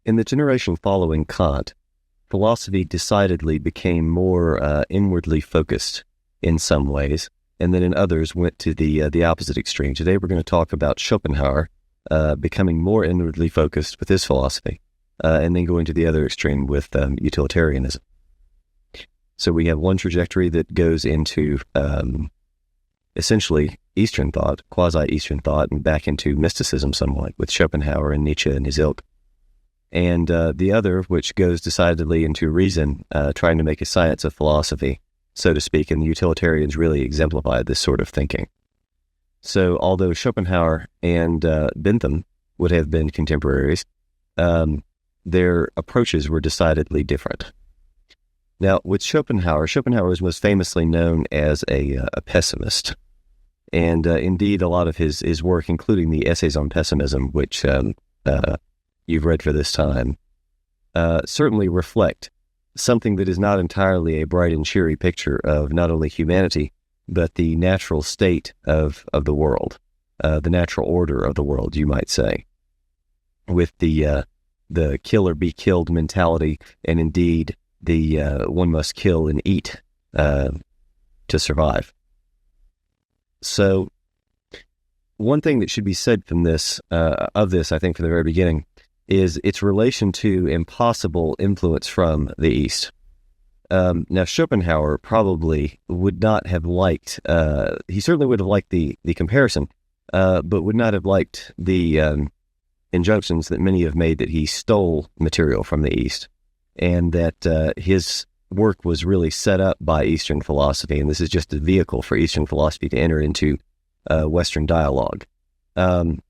In the generation following Kant, philosophy decidedly became more inwardly focused in some ways, and then in others went to the opposite extreme. Today we're going to talk about Schopenhauer becoming more inwardly focused with his philosophy, and then going to the other extreme with utilitarianism. So we have one trajectory that goes into essentially Eastern thought, quasi-Eastern thought, and back into mysticism somewhat with Schopenhauer and Nietzsche and his ilk. And the other, which goes decidedly into reason, trying to make a science of philosophy, so to speak, and the utilitarians really exemplify this sort of thinking. So although Schopenhauer and Bentham would have been contemporaries, their approaches were decidedly different. Now, with Schopenhauer is most famously known as a pessimist. And indeed, a lot of his work, including the Essays on Pessimism, which you've read for this time, certainly reflect something that is not entirely a bright and cheery picture of not only humanity, but the natural state of the world, the natural order of the world, you might say, with the kill or be killed mentality, and indeed the one must kill and eat to survive. So one thing that should be said from this, I think from the very beginning, is its relation to impossible influence from the East. Now, Schopenhauer probably would not have liked, he certainly would have liked the comparison, but would not have liked the injunctions that many have made that he stole material from the East, and that his work was really set up by Eastern philosophy, and this is just a vehicle for Eastern philosophy to enter into Western dialogue.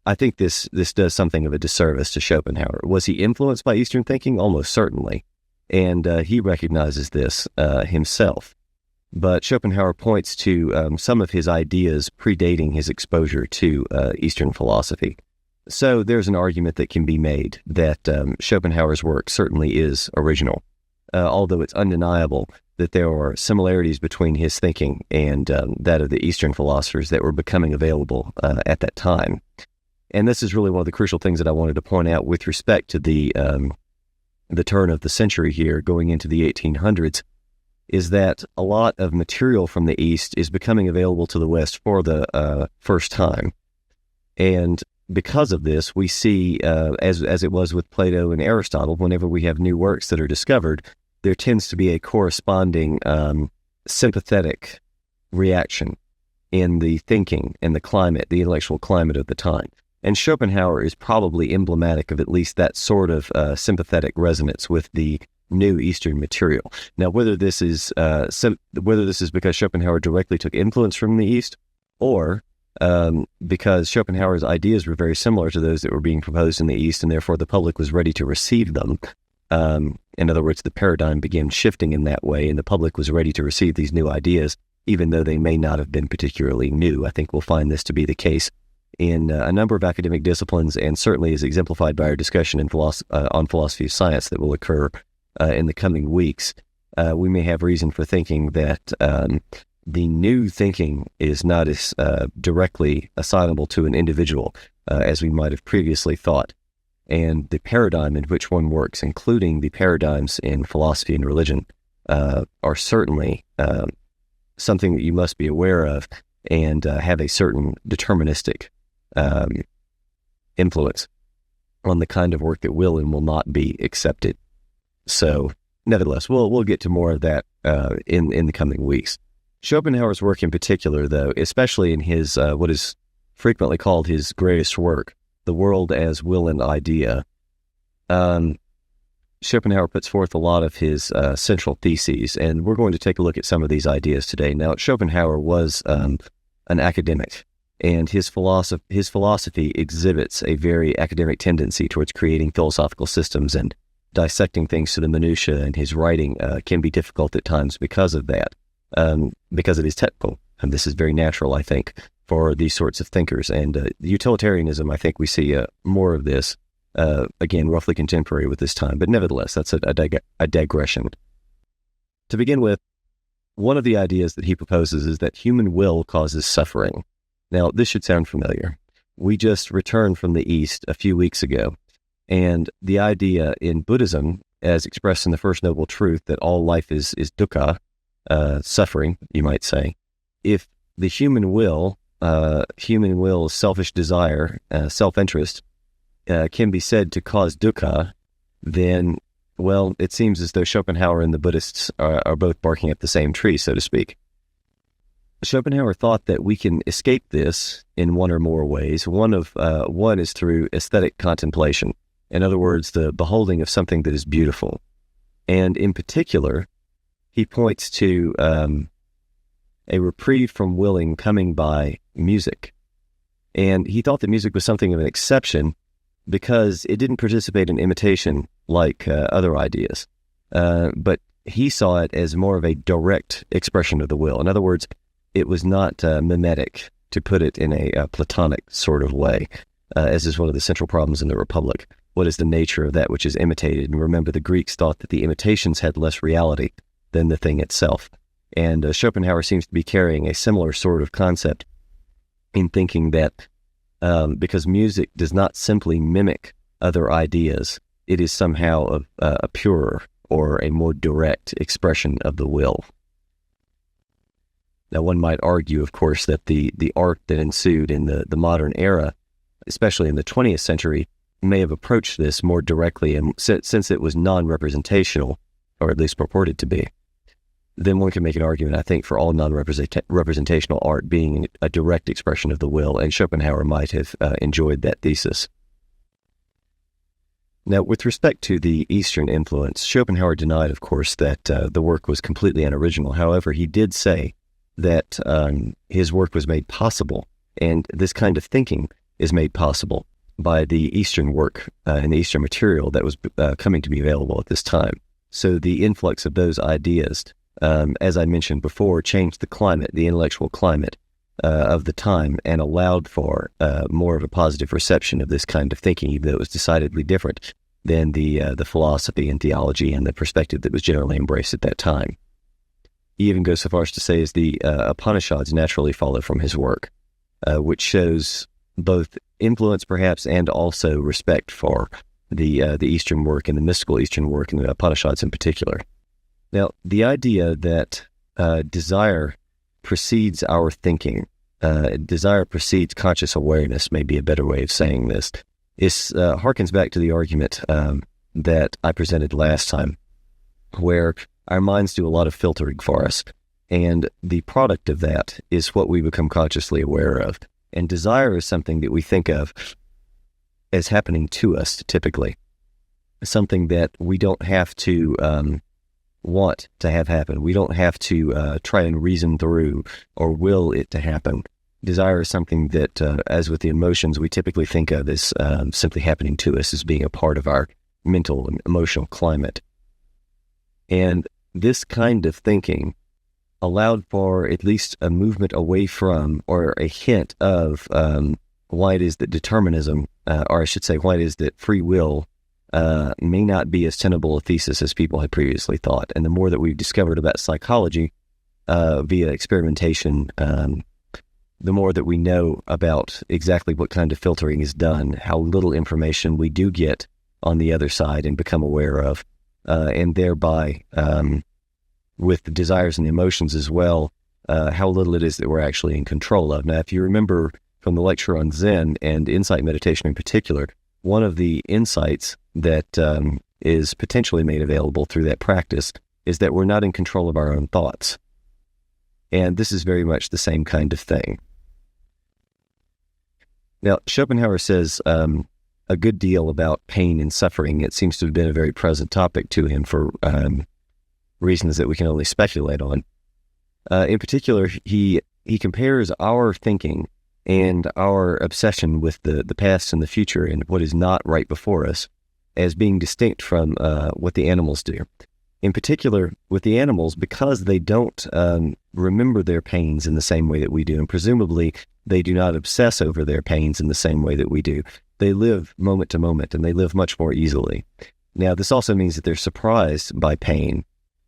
I think this does something of a disservice to Schopenhauer. Was he influenced by Eastern thinking? Almost certainly, and he recognizes this himself. But Schopenhauer points to some of his ideas predating his exposure to Eastern philosophy. So there's an argument that can be made that Schopenhauer's work certainly is original, although it's undeniable that there are similarities between his thinking and that of the Eastern philosophers that were becoming available at that time. And this is really one of the crucial things that I wanted to point out with respect to the turn of the century here, going into the 1800s, is that a lot of material from the East is becoming available to the West for the first time. And because of this, we see, as it was with Plato and Aristotle, whenever we have new works that are discovered, there tends to be a corresponding sympathetic reaction in the thinking and the climate, the intellectual climate of the time. And Schopenhauer is probably emblematic of at least that sort of sympathetic resonance with the new Eastern material. Now, whether this is because Schopenhauer directly took influence from the East, or because Schopenhauer's ideas were very similar to those that were being proposed in the East, and therefore the public was ready to receive them. In other words, the paradigm began shifting in that way, and the public was ready to receive these new ideas, even though they may not have been particularly new. I think we'll find this to be the case in a number of academic disciplines, and certainly is exemplified by our discussion on philosophy of science that will occur in the coming weeks. We may have reason for thinking that the new thinking is not as directly assignable to an individual as we might have previously thought. And the paradigm in which one works, including the paradigms in philosophy and religion, are certainly something that you must be aware of and have a certain deterministic influence on the kind of work that will and will not be accepted. So, nevertheless, we'll get to more of that in the coming weeks. Schopenhauer's work in particular, though, especially in his what is frequently called his greatest work, The World as Will and Idea, Schopenhauer puts forth a lot of his central theses, and we're going to take a look at some of these ideas today. Now, Schopenhauer was an academic, and his philosophy exhibits a very academic tendency towards creating philosophical systems and dissecting things to the minutiae, and his writing can be difficult at times because of that, because it is technical, and this is very natural, I think, for these sorts of thinkers. And utilitarianism, I think we see more of this, again, roughly contemporary with this time, but nevertheless, that's a digression. To begin with, one of the ideas that he proposes is that human will causes suffering. Now, this should sound familiar. We just returned from the East a few weeks ago, And the idea in Buddhism, as expressed in the First Noble Truth, that all life is dukkha, suffering, you might say. If the human will, selfish desire, self-interest, can be said to cause dukkha, then, well, it seems as though Schopenhauer and the Buddhists are both barking up the same tree, so to speak. Schopenhauer thought that we can escape this in one or more ways. One is through aesthetic contemplation. In other words, the beholding of something that is beautiful. And in particular, he points to a reprieve from willing coming by music. And he thought that music was something of an exception because it didn't participate in imitation like other ideas. But he saw it as more of a direct expression of the will. In other words, it was not mimetic, to put it in a Platonic sort of way, as is one of the central problems in the Republic. What is the nature of that which is imitated? And remember, the Greeks thought that the imitations had less reality than the thing itself. And Schopenhauer seems to be carrying a similar sort of concept in thinking that because music does not simply mimic other ideas, it is somehow a purer or a more direct expression of the will. Now, one might argue, of course, that the art that ensued in the modern era, especially in the 20th century, may have approached this more directly, and since it was non-representational, or at least purported to be, then one can make an argument, I think, for all non-representational art being a direct expression of the will, and Schopenhauer might have enjoyed that thesis. Now, with respect to the Eastern influence, Schopenhauer denied, of course, that the work was completely unoriginal. However, he did say that his work was made possible, and this kind of thinking is made possible by the Eastern work and the Eastern material that was coming to be available at this time. So the influx of those ideas, as I mentioned before, changed the climate, the intellectual climate of the time, and allowed for more of a positive reception of this kind of thinking, even though it was decidedly different than the philosophy and theology and the perspective that was generally embraced at that time. He even goes so far as to say as the Upanishads naturally follow from his work, which shows both influence perhaps and also respect for the Eastern work and the mystical Eastern work and the Upanishads in particular. Now, the idea that desire precedes our thinking, desire precedes conscious awareness may be a better way of saying this. It harkens back to the argument that I presented last time, where our minds do a lot of filtering for us, and the product of that is what we become consciously aware of. And desire is something that we think of as happening to us, typically. Something that we don't have to want to have happen. We don't have to try and reason through or will it to happen. Desire is something that, as with the emotions, we typically think of as simply happening to us, as being a part of our mental and emotional climate. And this kind of thinking allowed for at least a movement away from, or a hint of, why it is that determinism, or I should say, why it is that free will may not be as tenable a thesis as people had previously thought. And the more that we've discovered about psychology via experimentation, the more that we know about exactly what kind of filtering is done, how little information we do get on the other side and become aware of, and thereby, with the desires and the emotions as well, how little it is that we're actually in control of. Now, if you remember from the lecture on Zen and insight meditation in particular, one of the insights that is potentially made available through that practice is that we're not in control of our own thoughts. And this is very much the same kind of thing. Now, Schopenhauer says a good deal about pain and suffering. It seems to have been a very present topic to him for reasons that we can only speculate on. In particular, he compares our thinking and our obsession with the past and the future and what is not right before us as being distinct from what the animals do. In particular, with the animals, because they don't remember their pains in the same way that we do, and presumably they do not obsess over their pains in the same way that we do. They live moment to moment, and they live much more easily. Now, this also means that they're surprised by pain,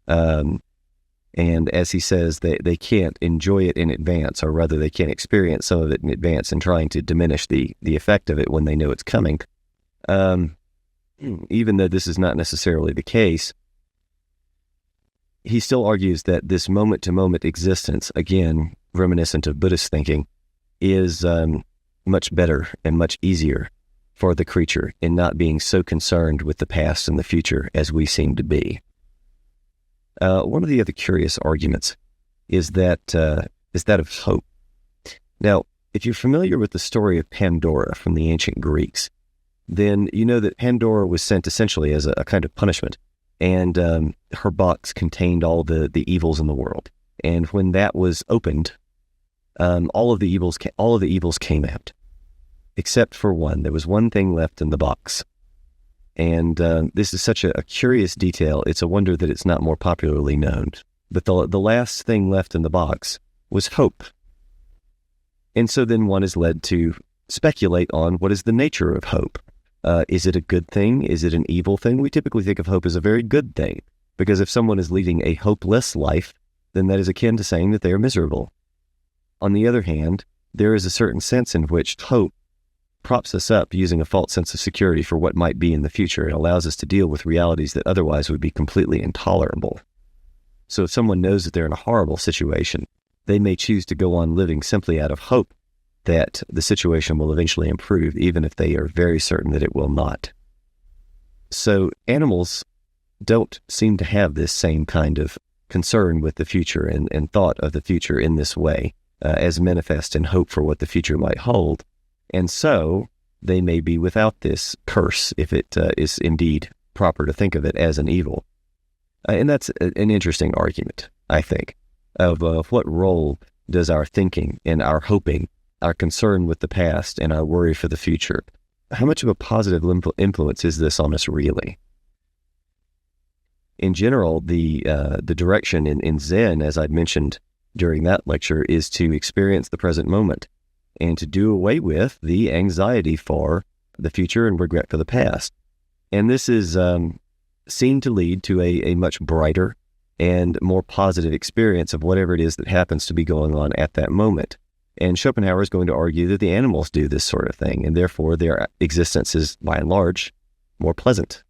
and as he says, they can't enjoy it in advance, or rather they can't experience some of it in advance and trying to diminish the effect of it when they know it's coming. even though this is not necessarily the case, he still argues that this moment-to-moment existence, again, reminiscent of Buddhist thinking, is much better and much easier for the creature in not being so concerned with the past and the future as we seem to be. One of the other curious arguments is that of hope. Now, if you're familiar with the story of Pandora from the ancient Greeks, then you know that Pandora was sent essentially as a kind of punishment, and her box contained all the evils in the world. And when that was opened, all of the evils came out, except for one. There was one thing left in the box. And this is such a curious detail, it's a wonder that it's not more popularly known. But the last thing left in the box was hope. And so then one is led to speculate on what is the nature of hope. Is it a good thing? Is it an evil thing? We typically think of hope as a very good thing, because if someone is leading a hopeless life, then that is akin to saying that they are miserable. On the other hand, there is a certain sense in which hope props us up using a false sense of security for what might be in the future. It allows us to deal with realities that otherwise would be completely intolerable. So if someone knows that they're in a horrible situation, they may choose to go on living simply out of hope that the situation will eventually improve, even if they are very certain that it will not. So animals don't seem to have this same kind of concern with the future and thought of the future in this way, as manifest in hope for what the future might hold. And so they may be without this curse, if it is indeed proper to think of it as an evil. And that's an interesting argument, I think, of what role does our thinking and our hoping, our concern with the past and our worry for the future, how much of a positive influence is this on us really? In general, the direction in Zen, as I mentioned during that lecture, is to experience the present moment and to do away with the anxiety for the future and regret for the past. And this is seen to lead to a much brighter and more positive experience of whatever it is that happens to be going on at that moment. And Schopenhauer is going to argue that the animals do this sort of thing, and therefore their existence is, by and large, more pleasant,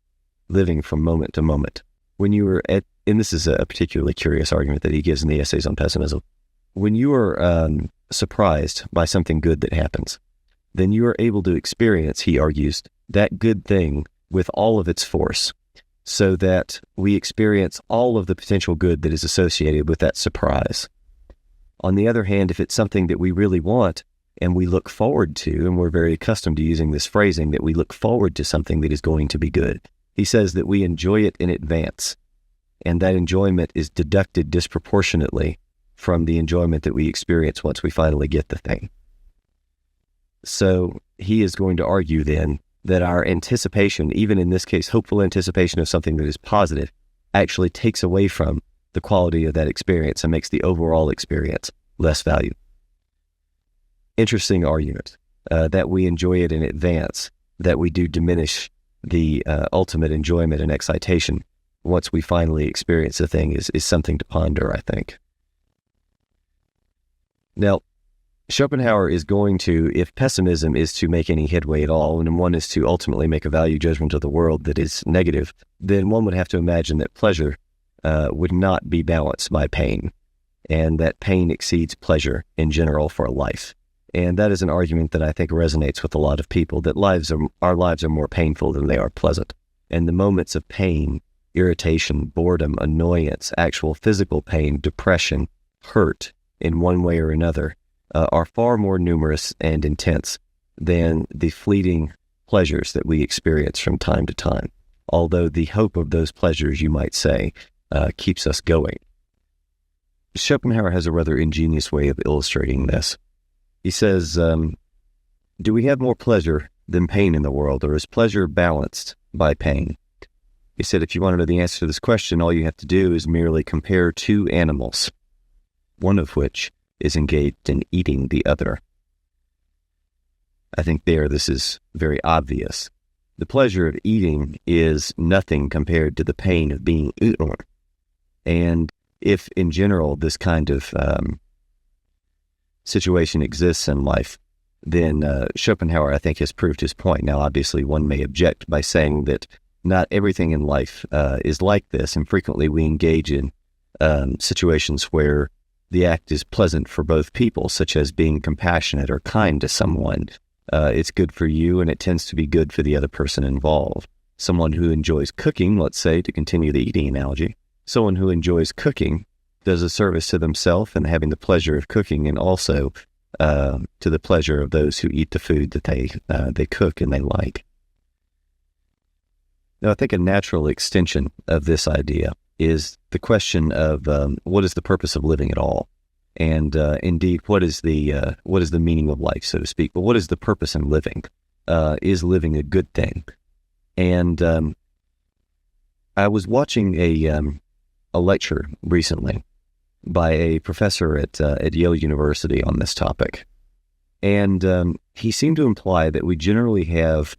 living from moment to moment. When you are and this is a particularly curious argument that he gives in the Essays on Pessimism, when you are surprised by something good that happens, then you are able to experience, he argues, that good thing with all of its force, so that we experience all of the potential good that is associated with that surprise. On the other hand, if it's something that we really want and we look forward to, and we're very accustomed to using this phrasing, that we look forward to something that is going to be good, he says that we enjoy it in advance, and that enjoyment is deducted disproportionately from the enjoyment that we experience once we finally get the thing. So he is going to argue then that our anticipation, even in this case, hopeful anticipation of something that is positive, actually takes away from the quality of that experience and makes the overall experience less valuable. Interesting argument, that we enjoy it in advance, that we do diminish the ultimate enjoyment and excitation once we finally experience the thing is something to ponder, I think. Now, Schopenhauer is going to, if pessimism is to make any headway at all, and one is to ultimately make a value judgment of the world that is negative, then one would have to imagine that pleasure would not be balanced by pain, and that pain exceeds pleasure in general for life. And that is an argument that I think resonates with a lot of people, that our lives are more painful than they are pleasant. And the moments of pain, irritation, boredom, annoyance, actual physical pain, depression, hurt in one way or another, are far more numerous and intense than the fleeting pleasures that we experience from time to time. Although the hope of those pleasures, you might say, keeps us going. Schopenhauer has a rather ingenious way of illustrating this. He says, do we have more pleasure than pain in the world, or is pleasure balanced by pain? He said, if you want to know the answer to this question, all you have to do is merely compare two animals, one of which is engaged in eating the other. I think this is very obvious. The pleasure of eating is nothing compared to the pain of being eaten. And if, in general, this kind of situation exists in life, then Schopenhauer, I think, has proved his point. Now, obviously, one may object by saying that not everything in life is like this, and frequently we engage in situations where the act is pleasant for both people, such as being compassionate or kind to someone. It's good for you, and it tends to be good for the other person involved. Someone who enjoys cooking, let's say, to continue the eating analogy, someone who enjoys cooking does a service to themselves and having the pleasure of cooking, and also to the pleasure of those who eat the food that they cook and they like. Now, I think a natural extension of this idea is the question of what is the purpose of living at all, and indeed, what is the meaning of life, so to speak. But what is the purpose in living? Is living a good thing? And I was watching a lecture recently by a professor at Yale University on this topic, and he seemed to imply that we generally have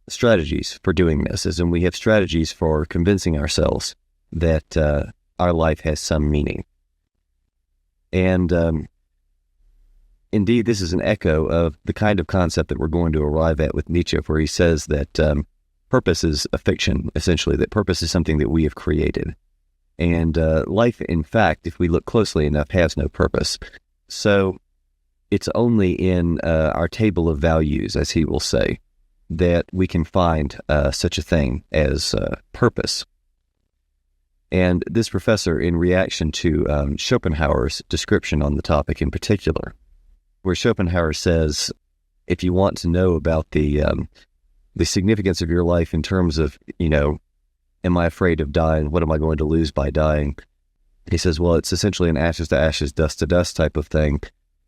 strategies for doing this, as in we have strategies for convincing ourselves that our life has some meaning. And indeed, this is an echo of the kind of concept that we're going to arrive at with Nietzsche, where he says that purpose is a fiction, essentially, that purpose is something that we have created. And life, in fact, if we look closely enough, has no purpose. So it's only in our table of values, as he will say, that we can find such a thing as purpose. And this professor, in reaction to Schopenhauer's description on the topic in particular, where Schopenhauer says, if you want to know about the significance of your life in terms of, am I afraid of dying? What am I going to lose by dying? He says, well, it's essentially an ashes to ashes, dust to dust type of thing.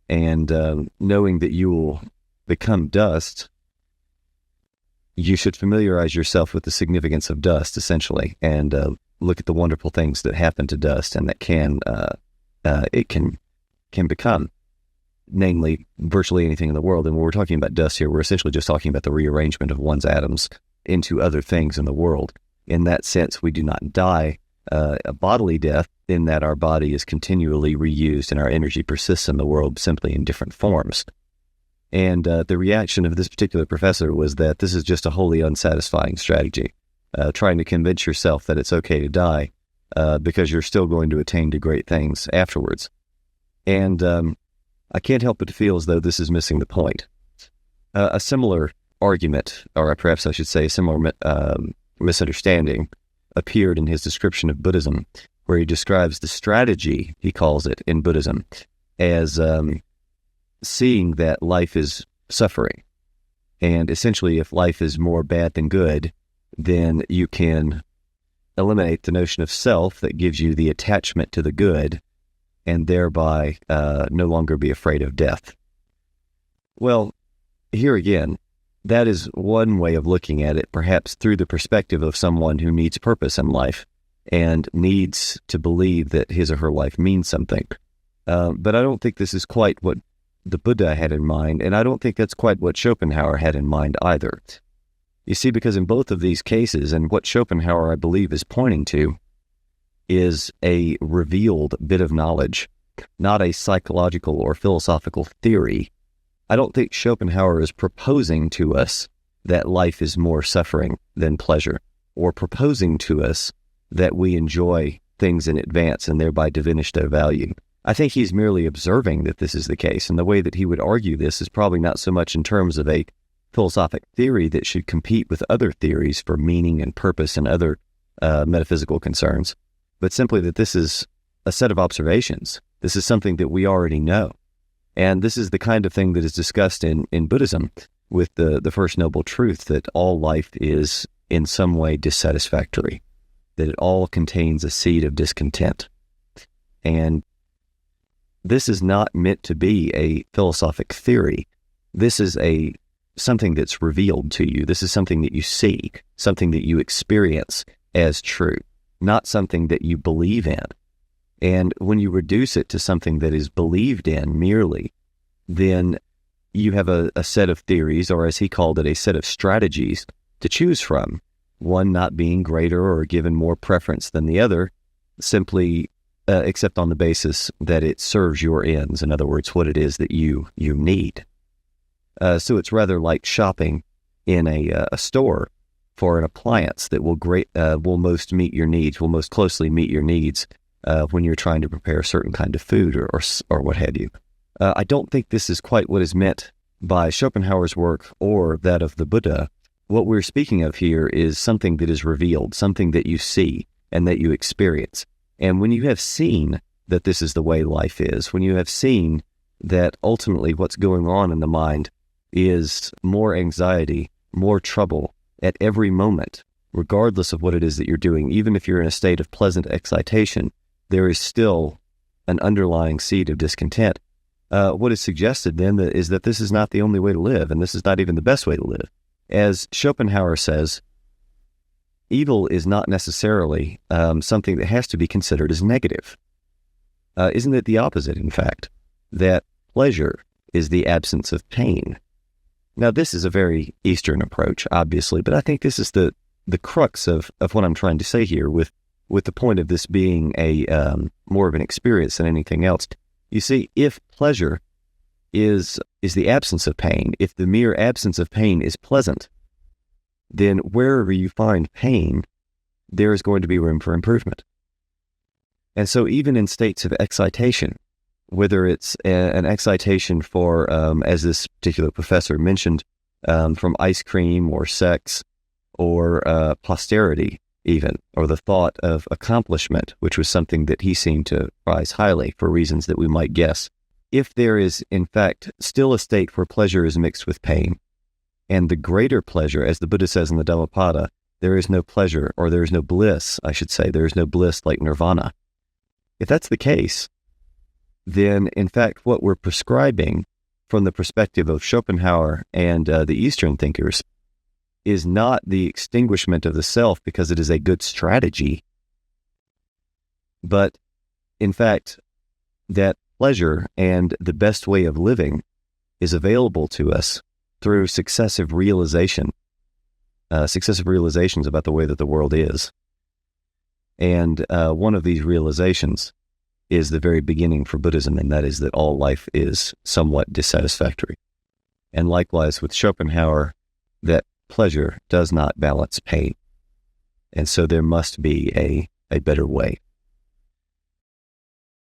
And knowing that you will become dust, you should familiarize yourself with the significance of dust, essentially, and look at the wonderful things that happen to dust and that it can become, namely virtually anything in the world. And when we're talking about dust here, we're essentially just talking about the rearrangement of one's atoms into other things in the world. In that sense, we do not die a bodily death, in that our body is continually reused and our energy persists in the world, simply in different forms. And the reaction of this particular professor was that this is just a wholly unsatisfying strategy, trying to convince yourself that it's okay to die because you're still going to attain to great things afterwards. And I can't help but to feel as though this is missing the point. A similar argument, or perhaps I should say a similar misunderstanding, appeared in his description of Buddhism, where he describes the strategy, he calls it, in Buddhism, as seeing that life is suffering. And essentially, if life is more bad than good, then you can eliminate the notion of self that gives you the attachment to the good, and thereby no longer be afraid of death. Well, here again, that is one way of looking at it, perhaps through the perspective of someone who needs purpose in life and needs to believe that his or her life means something. But I don't think this is quite what the Buddha had in mind, and I don't think that's quite what Schopenhauer had in mind either. You see, because in both of these cases, and what Schopenhauer, I believe, is pointing to, is a revealed bit of knowledge, not a psychological or philosophical theory. I don't think Schopenhauer is proposing to us that life is more suffering than pleasure, or proposing to us that we enjoy things in advance and thereby diminish their value. I think he's merely observing that this is the case, and the way that he would argue this is probably not so much in terms of a philosophic theory that should compete with other theories for meaning and purpose and other metaphysical concerns, but simply that this is a set of observations. This is something that we already know. And this is the kind of thing that is discussed in Buddhism with the First Noble Truth, that all life is in some way dissatisfactory, that it all contains a seed of discontent. And this is not meant to be a philosophic theory. This is something that's revealed to you. This is something that you see, something that you experience as true, not something that you believe in. And when you reduce it to something that is believed in merely, then you have a set of theories, or as he called it, a set of strategies to choose from, one not being greater or given more preference than the other, simply except on the basis that it serves your ends. In other words, what it is that you need. So it's rather like shopping in a store for an appliance that will most meet your needs, will most closely meet your needs when you're trying to prepare a certain kind of food or what have you. I don't think this is quite what is meant by Schopenhauer's work or that of the Buddha. What we're speaking of here is something that is revealed, something that you see and that you experience. And when you have seen that this is the way life is, when you have seen that ultimately what's going on in the mind is more anxiety, more trouble at every moment, regardless of what it is that you're doing, even if you're in a state of pleasant excitation, there is still an underlying seed of discontent. What is suggested then is that this is not the only way to live, and this is not even the best way to live. As Schopenhauer says, evil is not necessarily something that has to be considered as negative. Isn't it the opposite, in fact, that pleasure is the absence of pain? Now, this is a very Eastern approach, obviously, but I think this is the crux of what I'm trying to say here with the point of this being a more of an experience than anything else. You see, if pleasure is the absence of pain, if the mere absence of pain is pleasant, then wherever you find pain, there is going to be room for improvement. And so even in states of excitation, whether it's an excitation for, as this particular professor mentioned, from ice cream or sex or posterity even, or the thought of accomplishment, which was something that he seemed to prize highly for reasons that we might guess. If there is, in fact, still a state where pleasure is mixed with pain, and the greater pleasure, as the Buddha says in the Dhammapada, there is no pleasure, or there is no bliss, I should say, there is no bliss like nirvana. If that's the case, then, in fact, what we're prescribing from the perspective of Schopenhauer and the Eastern thinkers is not the extinguishment of the self because it is a good strategy, but, in fact, that pleasure and the best way of living is available to us through successive realizations about the way that the world is. And one of these realizations is the very beginning for Buddhism, and that is that all life is somewhat dissatisfactory. And likewise with Schopenhauer, that pleasure does not balance pain. And so there must be a better way.